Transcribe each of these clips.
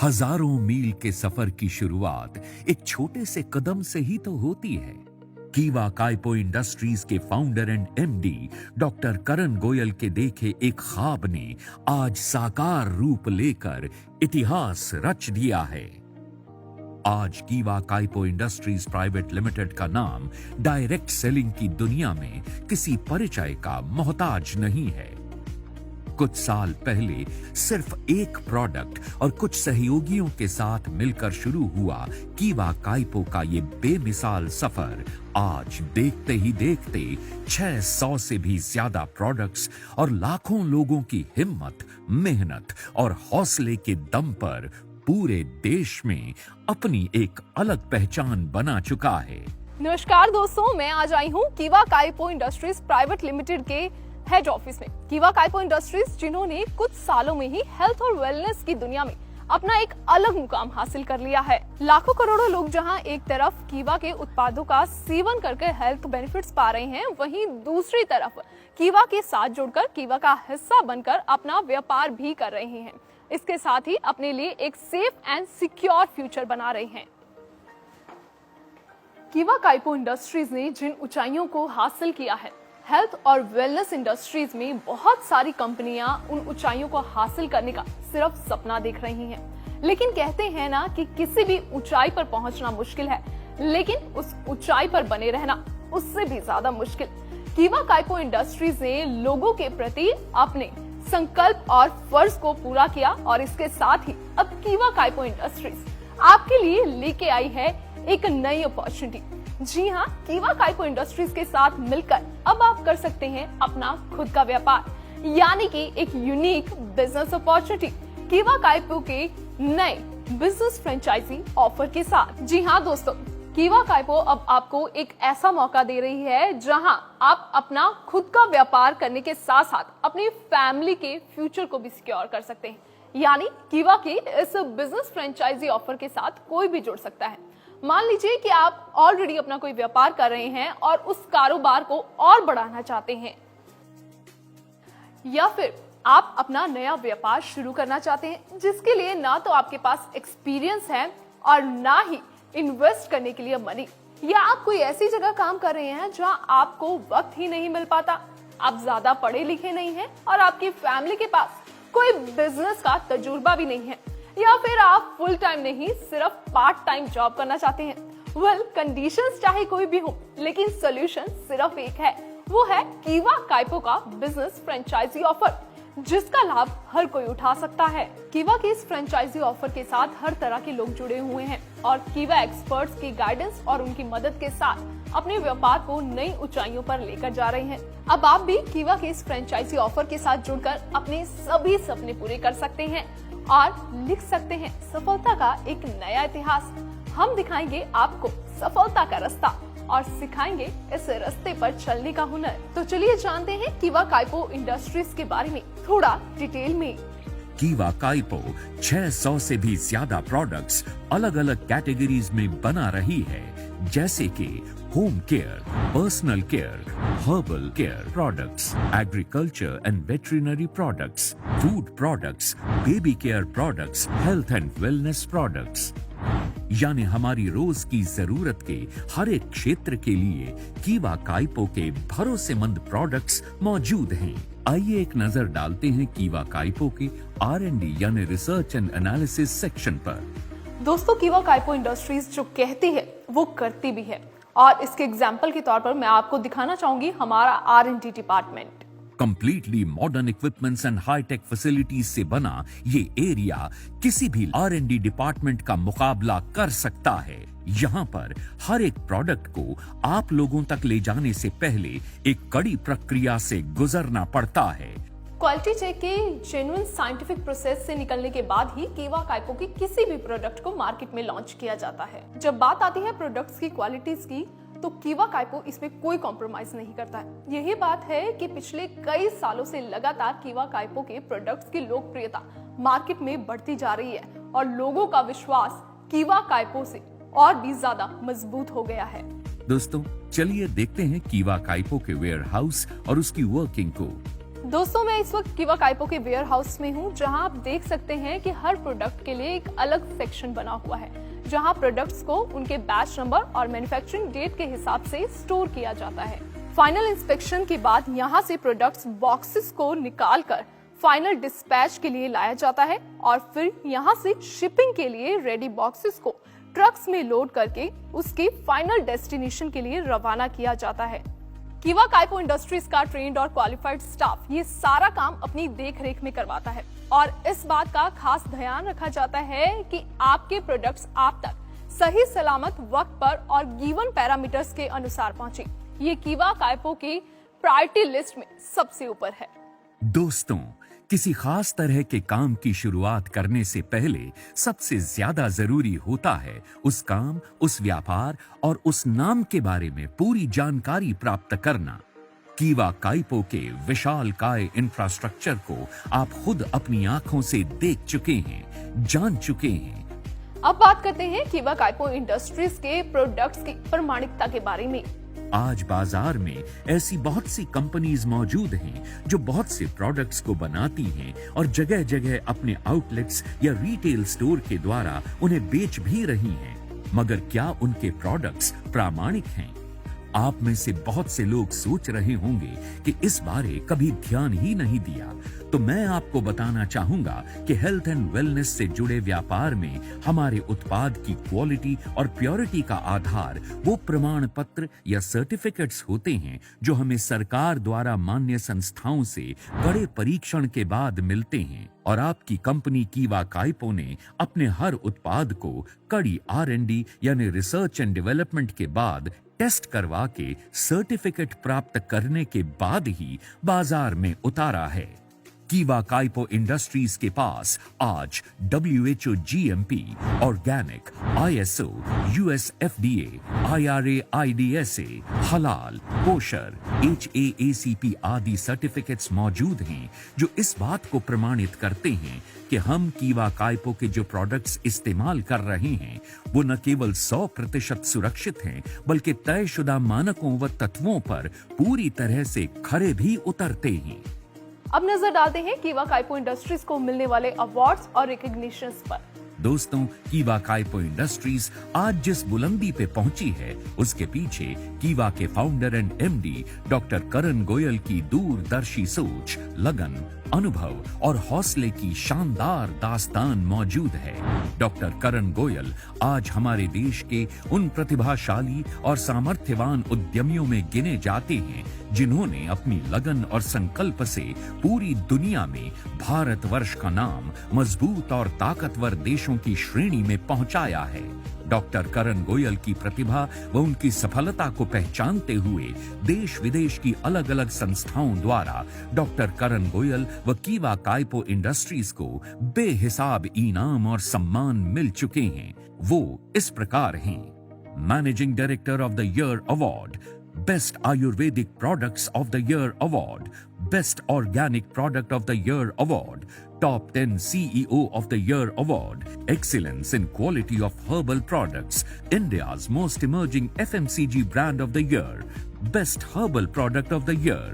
हजारों मील के सफर की शुरुआत एक छोटे से कदम से ही तो होती है। कीवा काइपो इंडस्ट्रीज के फाउंडर एंड एमडी डॉक्टर करण गोयल के देखे एक ख्वाब ने आज साकार रूप लेकर इतिहास रच दिया है। आज कीवा काइपो इंडस्ट्रीज प्राइवेट लिमिटेड का नाम डायरेक्ट सेलिंग की दुनिया में किसी परिचय का मोहताज नहीं है। कुछ साल पहले सिर्फ एक प्रोडक्ट और कुछ सहयोगियों के साथ मिलकर शुरू हुआ कीवा काइपो का ये बेमिसाल सफर आज देखते ही देखते 600 से भी ज्यादा प्रोडक्ट्स और लाखों लोगों की हिम्मत, मेहनत और हौसले के दम पर पूरे देश में अपनी एक अलग पहचान बना चुका है। नमस्कार दोस्तों, मैं आज आई हूँ कीवा काइपो इंडस्ट्रीज प्राइवेट लिमिटेड के हेड ऑफिस में। कीवा काइपो इंडस्ट्रीज जिन्होंने कुछ सालों में ही हेल्थ और वेलनेस की दुनिया में अपना एक अलग मुकाम हासिल कर लिया है। लाखों करोड़ों लोग जहां एक तरफ कीवा के उत्पादों का सेवन करके हेल्थ बेनिफिट्स पा रहे हैं, वहीं दूसरी तरफ कीवा के साथ जुड़कर कीवा का हिस्सा बनकर अपना व्यापार भी कर रहे हैं। इसके साथ ही अपने लिए एक सेफ एंड सिक्योर फ्यूचर बना रहे हैं। कीवा काइपो इंडस्ट्रीज ने जिन ऊंचाइयों को हासिल किया है, हेल्थ और वेलनेस इंडस्ट्रीज में बहुत सारी कंपनियां उन ऊंचाइयों को हासिल करने का सिर्फ सपना देख रही हैं। लेकिन कहते हैं ना कि किसी भी ऊंचाई पर पहुंचना मुश्किल है, लेकिन उस ऊंचाई पर बने रहना उससे भी ज्यादा मुश्किल। कीवा काइपो इंडस्ट्रीज ने लोगों के प्रति अपने संकल्प और फर्ज को पूरा किया और इसके साथ ही अब कीवा काइपो इंडस्ट्रीज आपके लिए लेके आई है एक नई अपॉर्चुनिटी। जी हाँ, कीवा काइपो इंडस्ट्रीज के साथ मिलकर अब आप कर सकते हैं अपना खुद का व्यापार, यानी कि एक यूनिक बिजनेस अपॉर्चुनिटी कीवा काइपो के नए बिजनेस फ्रेंचाइजी ऑफर के साथ। जी हाँ दोस्तों, कीवा काइपो अब आपको एक ऐसा मौका दे रही है जहां आप अपना खुद का व्यापार करने के साथ साथ अपनी फैमिली के फ्यूचर को भी सिक्योर कर सकते हैं। यानी कीवा के इस बिजनेस फ्रेंचाइजी ऑफर के साथ कोई भी जुड़ सकता है। मान लीजिए कि आप ऑलरेडी अपना कोई व्यापार कर रहे हैं और उस कारोबार को और बढ़ाना चाहते हैं, या फिर आप अपना नया व्यापार शुरू करना चाहते हैं जिसके लिए ना तो आपके पास एक्सपीरियंस है और ना ही इन्वेस्ट करने के लिए मनी, या आप कोई ऐसी जगह काम कर रहे हैं जहां आपको वक्त ही नहीं मिल पाता, आप ज्यादा पढ़े लिखे नहीं हैं और आपकी फैमिली के पास कोई बिजनेस का तजुर्बा भी नहीं है, या फिर आप फुल टाइम नहीं सिर्फ पार्ट टाइम जॉब करना चाहते हैं। वेल, कंडीशंस चाहे कोई भी हो, लेकिन सोल्यूशन सिर्फ एक है, वो है कीवा काइपो का बिजनेस फ्रेंचाइजी ऑफर, जिसका लाभ हर कोई उठा सकता है। कीवा के इस फ्रेंचाइजी ऑफर के साथ हर तरह के लोग जुड़े हुए हैं और कीवा एक्सपर्ट्स की गाइडेंस और उनकी मदद के साथ अपने व्यापार को नई ऊंचाइयों पर लेकर जा रहे हैं। अब आप भी कीवा के इस फ्रेंचाइजी ऑफर के साथ जुड़कर अपने सभी सपने पूरे कर सकते हैं और लिख सकते हैं सफलता का एक नया इतिहास। हम दिखाएंगे आपको सफलता का रास्ता और सिखाएंगे इस रास्ते पर चलने का हुनर। तो चलिए जानते हैं कीवा काइपो इंडस्ट्रीज के बारे में थोड़ा डिटेल में। कीवा काइपो 600 से भी ज्यादा प्रोडक्ट्स अलग अलग कैटेगरीज में बना रही है, जैसे कि home care, personal care, herbal care products, agriculture and veterinary products, food products, baby care products, health and wellness products. यानी हमारी रोज की जरूरत के हर एक क्षेत्र के लिए कीवा काइपो के भरोसेमंद प्रोडक्ट्स मौजूद हैं। आइए एक नजर डालते हैं कीवा काइपो के R&D यानी रिसर्च एंड एनालिसिस सेक्शन पर। दोस्तों, कीवा काइपो इंडस्ट्रीज जो कहती है वो करती भी है, और इसके एग्जाम्पल के तौर पर मैं आपको दिखाना चाहूंगी हमारा R&D department. Completely modern equipments and high tech facilities से बना ये एरिया किसी भी R&D डिपार्टमेंट का मुकाबला कर सकता है। यहाँ पर हर एक प्रोडक्ट को आप लोगों तक ले जाने से पहले एक कड़ी प्रक्रिया से गुजरना पड़ता है। क्वालिटी चेक के जेन्युइन साइंटिफिक प्रोसेस से निकलने के बाद ही कीवा काइपो की किसी भी प्रोडक्ट को मार्केट में लॉन्च किया जाता है। जब बात आती है प्रोडक्ट्स की क्वालिटीज की, तो कीवा काइपो इसमें कोई कॉम्प्रोमाइज नहीं करता है। यही बात है कि पिछले कई सालों से लगातार कीवा काइपो के प्रोडक्ट्स की लोकप्रियता मार्केट में बढ़ती जा रही है और लोगों का विश्वास कीवा काइपो से और भी ज्यादा मजबूत हो गया है। दोस्तों, चलिए देखते हैं कीवा काइपो के वेयर हाउस और उसकी वर्किंग को। दोस्तों, मैं इस वक्त कीवा काइपो के वेयर हाउस में हूँ, जहाँ आप देख सकते हैं कि हर प्रोडक्ट के लिए एक अलग सेक्शन बना हुआ है, जहाँ प्रोडक्ट्स को उनके बैच नंबर और मैन्युफैक्चरिंग डेट के हिसाब से स्टोर किया जाता है। फाइनल इंस्पेक्शन के बाद यहाँ से प्रोडक्ट्स बॉक्सेस को निकाल कर फाइनल डिस्पैच के लिए लाया जाता है और फिर यहाँ से शिपिंग के लिए रेडी बॉक्सेस को ट्रक्स में लोड करके उसके फाइनल डेस्टिनेशन के लिए रवाना किया जाता है। कीवा काइपो इंडस्ट्रीज का ट्रेन्ड और क्वालिफाइड स्टाफ ये सारा काम अपनी देख रेख में करवाता है और इस बात का खास ध्यान रखा जाता है कि आपके प्रोडक्ट्स आप तक सही सलामत वक्त पर और गिवन पैरामीटर्स के अनुसार पहुंचे। ये कीवा काइपो की प्रायोरिटी लिस्ट में सबसे ऊपर है। दोस्तों, किसी खास तरह के काम की शुरुआत करने से पहले सबसे ज्यादा जरूरी होता है उस काम, उस व्यापार और उस नाम के बारे में पूरी जानकारी प्राप्त करना। कीवा काइपो के विशाल काय इंफ्रास्ट्रक्चर को आप खुद अपनी आंखों से देख चुके हैं, जान चुके हैं। अब बात करते हैं कीवा काइपो इंडस्ट्रीज के प्रोडक्ट्स की प्रमाणिकता के बारे में। आज बाजार में ऐसी बहुत सी कंपनीज मौजूद हैं जो बहुत से प्रोडक्ट्स को बनाती हैं और जगह जगह अपने आउटलेट्स या रिटेल स्टोर के द्वारा उन्हें बेच भी रही हैं। मगर क्या उनके प्रोडक्ट्स प्रामाणिक हैं? आप में से बहुत से लोग सोच रहे होंगे कि इस बारे कभी ध्यान ही नहीं दिया, तो मैं आपको बताना चाहूंगा कि हेल्थ एंड वेलनेस से जुड़े व्यापार में हमारे उत्पाद की क्वालिटी और प्योरिटी का आधार वो प्रमाण पत्र या सर्टिफिकेट्स होते हैं जो हमें सरकार द्वारा मान्य संस्थाओं से कड़े परीक्षण के बाद मिलते हैं। और आपकी कंपनी कीवा काइपो ने अपने हर उत्पाद को कड़ी R&D यानी रिसर्च एंड डेवलपमेंट के बाद टेस्ट करवा के सर्टिफिकेट प्राप्त करने के बाद ही बाजार में उतारा है। कीवा काइपो इंडस्ट्रीज के पास आज WHO GMP, organic, ISO, US FDA, IRA IDSA, हलाल, कोशर, HACCP आदि सर्टिफिकेट्स मौजूद हैं जो इस बात को प्रमाणित करते हैं कि हम कीवा काइपो के जो प्रोडक्ट्स इस्तेमाल कर रहे हैं वो न केवल 100% सुरक्षित हैं बल्कि तयशुदा मानकों व तत्वों पर पूरी तरह से खरे भी उतरते हैं। अब नजर डालते हैं कीवा काइपो इंडस्ट्रीज को मिलने वाले अवार्ड्स और रिकॉग्निशंस पर। दोस्तों, कीवा काइपो इंडस्ट्रीज आज जिस बुलंदी पे पहुंची है उसके पीछे कीवा के फाउंडर एंड MD डॉक्टर करण गोयल की दूरदर्शी सोच, लगन, अनुभव और हौसले की शानदार दास्तान मौजूद है। डॉक्टर करण गोयल आज हमारे देश के उन प्रतिभाशाली और सामर्थ्यवान उद्यमियों में गिने जाते हैं जिन्होंने अपनी लगन और संकल्प से पूरी दुनिया में भारतवर्ष का नाम मजबूत और ताकतवर देशों की श्रेणी में पहुंचाया है। डॉक्टर करण गोयल की प्रतिभा व उनकी सफलता को पहचानते हुए देश विदेश की अलग अलग संस्थाओं द्वारा डॉक्टर करण गोयल व कीवा काइपो इंडस्ट्रीज को बेहिसाब इनाम और सम्मान मिल चुके हैं। वो इस प्रकार हैं: managing director of the year award, best Ayurvedic products of the year award, best organic product of the year award, Top 10 CEO of the Year Award, Excellence in Quality of Herbal Products, India's Most Emerging FMCG Brand of the Year, Best Herbal Product of the Year,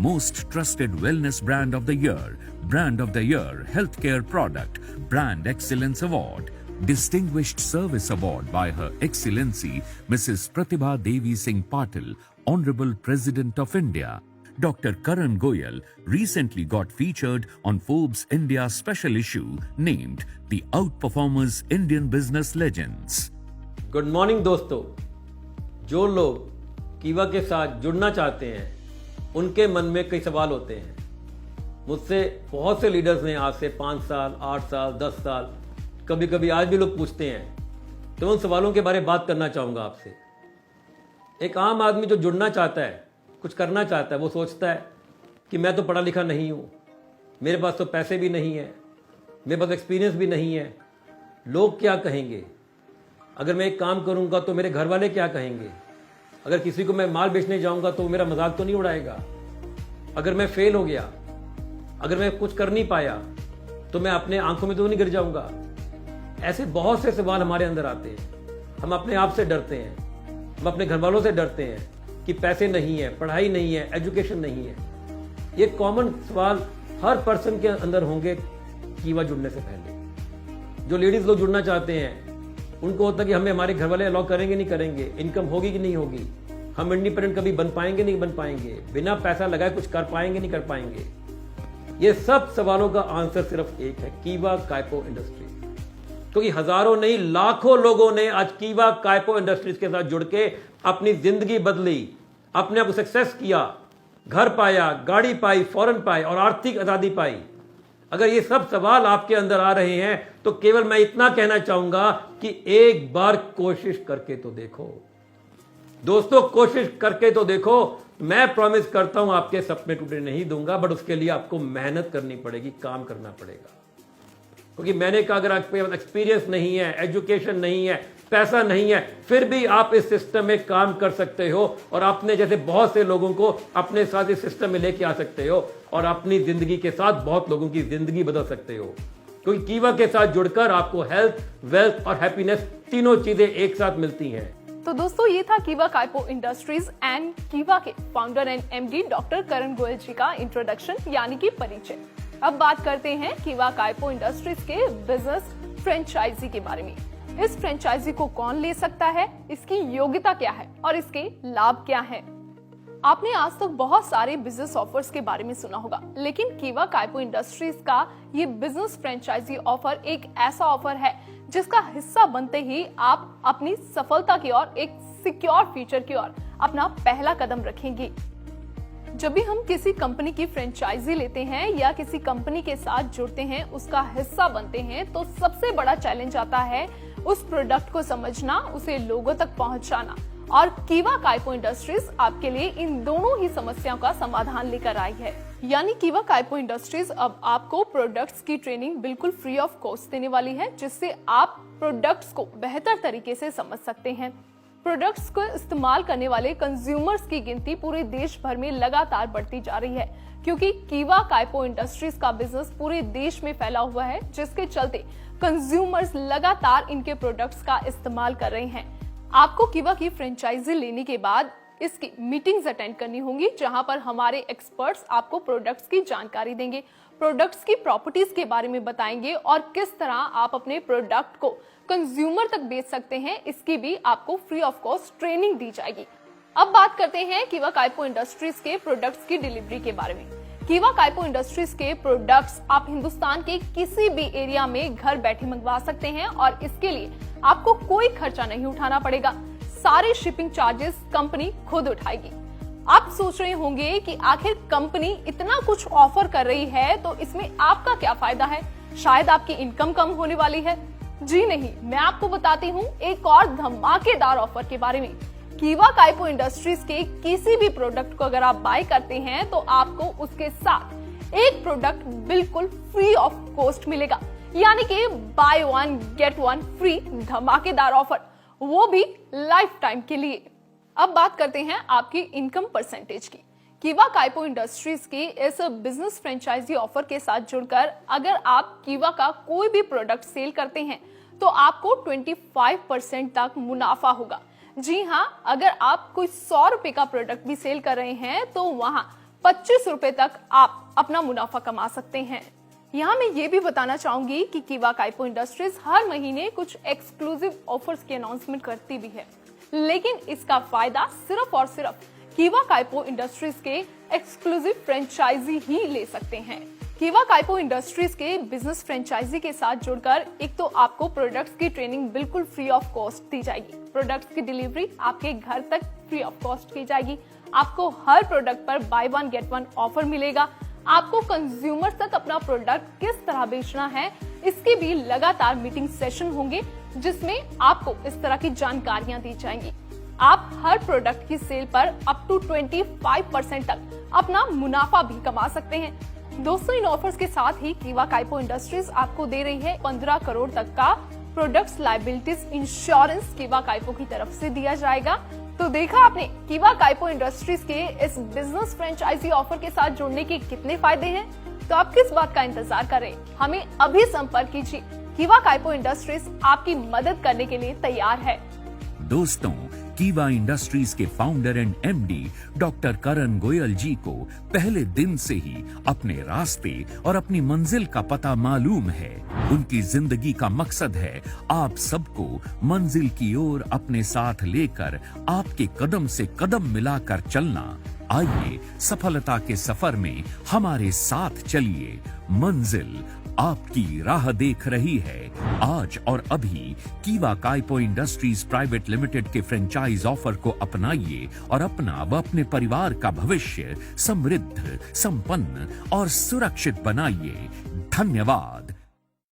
Most Trusted Wellness Brand of the Year, Brand of the Year Healthcare Product, Brand Excellence Award, Distinguished Service Award by Her Excellency Mrs. Pratibha Devi Singh Patil, Honorable President of India. Dr. Karan Goyal recently got featured on Forbes India special issue named The Outperformers Indian Business Legends. Good morning दोस्तों। जो लोग कीवा के साथ जुड़ना चाहते हैं उनके मन में कई सवाल होते हैं। मुझसे बहुत से लीडर्स ने आज से 5 साल, 8 साल, 10 साल, कभी कभी आज भी लोग पूछते हैं, तो उन सवालों के बारे में बात करना चाहूँगा आपसे। एक आम आदमी जो जुड़ना चाहता है, कुछ करना चाहता है, वो सोचता है कि मैं तो पढ़ा लिखा नहीं हूँ, मेरे पास तो पैसे भी नहीं है, मेरे पास एक्सपीरियंस भी नहीं है, लोग क्या कहेंगे, अगर मैं एक काम करूँगा तो मेरे घर वाले क्या कहेंगे, अगर किसी को मैं माल बेचने जाऊँगा तो मेरा मजाक तो नहीं उड़ाएगा, अगर मैं फेल हो गया, अगर मैं कुछ कर नहीं पाया तो मैं अपने आंखों में तो नहीं गिर जाऊँगा। ऐसे बहुत से सवाल हमारे अंदर आते हैं। हम अपने आप से डरते हैं, हम अपने घर वालों से डरते हैं कि पैसे नहीं है, पढ़ाई नहीं है, एजुकेशन नहीं है। ये कॉमन सवाल हर पर्सन के अंदर होंगे कीवा जुड़ने से पहले। जो लेडीज लोग जुड़ना चाहते हैं उनको होता है कि हमें हमारे घर वाले अलाउ करेंगे नहीं करेंगे, इनकम होगी कि नहीं होगी, हम इंडिपेंडेंट कभी बन पाएंगे नहीं बन पाएंगे, बिना पैसा लगाए कुछ कर पाएंगे नहीं कर पाएंगे। ये सब सवालों का आंसर सिर्फ एक है, कीवा काइपो इंडस्ट्रीज। क्योंकि हजारों नहीं लाखों लोगों ने आज कीवा काइपो इंडस्ट्रीज के साथ जुड़ के अपनी जिंदगी बदली, अपने आप को सक्सेस किया, घर पाया, गाड़ी पाई, फॉरेन पाई और आर्थिक आजादी पाई। अगर ये सब सवाल आपके अंदर आ रहे हैं तो केवल मैं इतना कहना चाहूंगा कि एक बार कोशिश करके तो देखो दोस्तों, कोशिश करके तो देखो। मैं प्रॉमिस करता हूं आपके सपने टूटने नहीं दूंगा, बट उसके लिए आपको मेहनत करनी पड़ेगी, काम करना पड़ेगा। क्योंकि मैंने कहा अगर आपके पास एक्सपीरियंस नहीं है, एजुकेशन नहीं है, पैसा नहीं है, फिर भी आप इस सिस्टम में काम कर सकते हो और अपने जैसे बहुत से लोगों को अपने साथ इस सिस्टम में लेके आ सकते हो और अपनी जिंदगी के साथ बहुत लोगों की जिंदगी बदल सकते हो। क्योंकि कीवा के साथ जुड़कर आपको हेल्थ, वेल्थ और हैप्पीनेस तीनों चीजें एक साथ मिलती हैं। तो दोस्तों ये था कीवा काइपो इंडस्ट्रीज एंड कीवा के फाउंडर एंड एमडी डॉक्टर करण गोयल जी का इंट्रोडक्शन यानी कि परिचय। अब बात करते हैं कीवा काइपो इंडस्ट्रीज के बिजनेस फ्रेंचाइजी के बारे में। इस फ्रेंचाइजी को कौन ले सकता है, इसकी योग्यता क्या है और इसके लाभ क्या हैं? आपने आज तक बहुत सारे बिजनेस ऑफर्स के बारे में सुना होगा, लेकिन कीवा काइपो इंडस्ट्रीज का ये बिजनेस फ्रेंचाइजी ऑफर एक ऐसा ऑफर है जिसका हिस्सा बनते ही आप अपनी सफलता की ओर, एक सिक्योर फ्यूचर की ओर अपना पहला कदम रखेंगे। जब भी हम किसी कंपनी की फ्रेंचाइजी लेते हैं या किसी कंपनी के साथ जुड़ते हैं, उसका हिस्सा बनते हैं, तो सबसे बड़ा चैलेंज आता है उस प्रोडक्ट को समझना, उसे लोगों तक पहुंचाना। और कीवा काइपो इंडस्ट्रीज आपके लिए इन दोनों ही समस्याओं का समाधान लेकर आई है। यानी कीवा काइपो इंडस्ट्रीज अब आपको प्रोडक्ट्स की ट्रेनिंग बिल्कुल फ्री ऑफ कॉस्ट देने वाली है, जिससे आप प्रोडक्ट्स को बेहतर तरीके से समझ सकते हैं। प्रोडक्ट्स को इस्तेमाल करने वाले कंज्यूमर्स की गिनती पूरे देश भर में लगातार बढ़ती जा रही है, क्योंकि कीवा काइपो इंडस्ट्रीज का बिजनेस पूरे देश में फैला हुआ है, जिसके चलते कंज्यूमर्स लगातार इनके प्रोडक्ट्स का इस्तेमाल कर रहे हैं। आपको कीवा की फ्रेंचाइजी लेने के बाद इसकी मीटिंग्स अटेंड करनी होंगी, जहां पर हमारे एक्सपर्ट्स आपको प्रोडक्ट्स की जानकारी देंगे, प्रोडक्ट्स की प्रॉपर्टीज के बारे में बताएंगे और किस तरह आप अपने प्रोडक्ट को कंज्यूमर तक बेच सकते हैं, इसकी भी आपको फ्री ऑफ कॉस्ट ट्रेनिंग दी जाएगी। अब बात करते हैं कीवा काइपो इंडस्ट्रीज के प्रोडक्ट्स की डिलीवरी के बारे में। कीवा काइपो इंडस्ट्रीज के प्रोडक्ट्स आप हिंदुस्तान के किसी भी एरिया में घर बैठे मंगवा सकते हैं और इसके लिए आपको कोई खर्चा नहीं उठाना पड़ेगा। सारे शिपिंग चार्जेस कंपनी खुद उठाएगी। आप सोच रहे होंगे कि आखिर कंपनी इतना कुछ ऑफर कर रही है तो इसमें आपका क्या फायदा है, शायद आपकी इनकम कम होने वाली है। जी नहीं, मैं आपको बताती हूँ एक और धमाकेदार ऑफर के बारे में। कीवा काइपो इंडस्ट्रीज के किसी भी प्रोडक्ट को अगर आप बाय करते हैं तो आपको उसके साथ एक प्रोडक्ट बिल्कुल फ्री ऑफ कॉस्ट मिलेगा, यानी कि by one get one free धमाकेदार ऑफर, वो भी लाइफ टाइम के लिए। अब बात करते हैं आपकी इनकम परसेंटेज की। कीवा काइपो इंडस्ट्रीज के इस बिजनेस फ्रेंचाइजी ऑफर के साथ जुड़कर अगर आप कीवा का कोई भी प्रोडक्ट सेल करते हैं तो आपको 25% तक मुनाफा होगा। जी हाँ, अगर आप कोई 100 रुपए का प्रोडक्ट भी सेल कर रहे हैं तो वहां 25 रुपए तक आप अपना मुनाफा कमा सकते हैं। यहाँ मैं ये भी बताना चाहूंगी कि कीवा काइपो इंडस्ट्रीज हर महीने कुछ एक्सक्लूसिव ऑफर्स की अनाउंसमेंट करती भी है, लेकिन इसका फायदा सिर्फ और सिर्फ कीवा काइपो इंडस्ट्रीज के एक्सक्लूसिव फ्रेंचाइजी ही ले सकते हैं। कीवा काइपो इंडस्ट्रीज के बिजनेस फ्रेंचाइजी के साथ जुड़कर एक तो आपको प्रोडक्ट्स की ट्रेनिंग बिल्कुल फ्री ऑफ कॉस्ट दी जाएगी, प्रोडक्ट्स की डिलीवरी आपके घर तक फ्री ऑफ कॉस्ट की जाएगी, आपको हर प्रोडक्ट पर by one get one offer मिलेगा, आपको कंज्यूमर तक अपना प्रोडक्ट किस तरह बेचना है इसके भी लगातार मीटिंग सेशन होंगे, जिसमें आपको इस तरह की जानकारियां दी जाएंगी। आप हर प्रोडक्ट की सेल पर अप टू 25% तक अपना मुनाफा भी कमा सकते हैं। दोस्तों, इन ऑफर्स के साथ ही कीवा काइपो इंडस्ट्रीज आपको दे रही है 15 करोड़ तक का प्रोडक्ट्स लायबिलिटीज इंश्योरेंस कीवा काइपो की तरफ से दिया जाएगा। तो देखा आपने कीवा काइपो इंडस्ट्रीज के इस बिजनेस फ्रेंचाइजी ऑफर के साथ जुड़ने के कितने फायदे हैं। तो आप किस बात का इंतजार कर रहे हैं, हमें अभी संपर्क कीजिए। कीवा काइपो इंडस्ट्रीज आपकी मदद करने के लिए तैयार है। दोस्तों, कीवा इंडस्ट्रीज के फाउंडर एंड एमडी डॉक्टर करण गोयल जी को पहले दिन से ही अपने रास्ते और अपनी मंजिल का पता मालूम है। उनकी जिंदगी का मकसद है आप सबको मंजिल की ओर अपने साथ लेकर आपके कदम से कदम मिलाकर चलना। आइए सफलता के सफर में हमारे साथ चलिए। मंजिल आपकी राह देख रही है। आज और अभी कीवा काइपो इंडस्ट्रीज प्राइवेट लिमिटेड के फ्रेंचाइज ऑफर को अपनाइए और अपना व अपने परिवार का भविष्य समृद्ध, संपन्न और सुरक्षित बनाइए। धन्यवाद।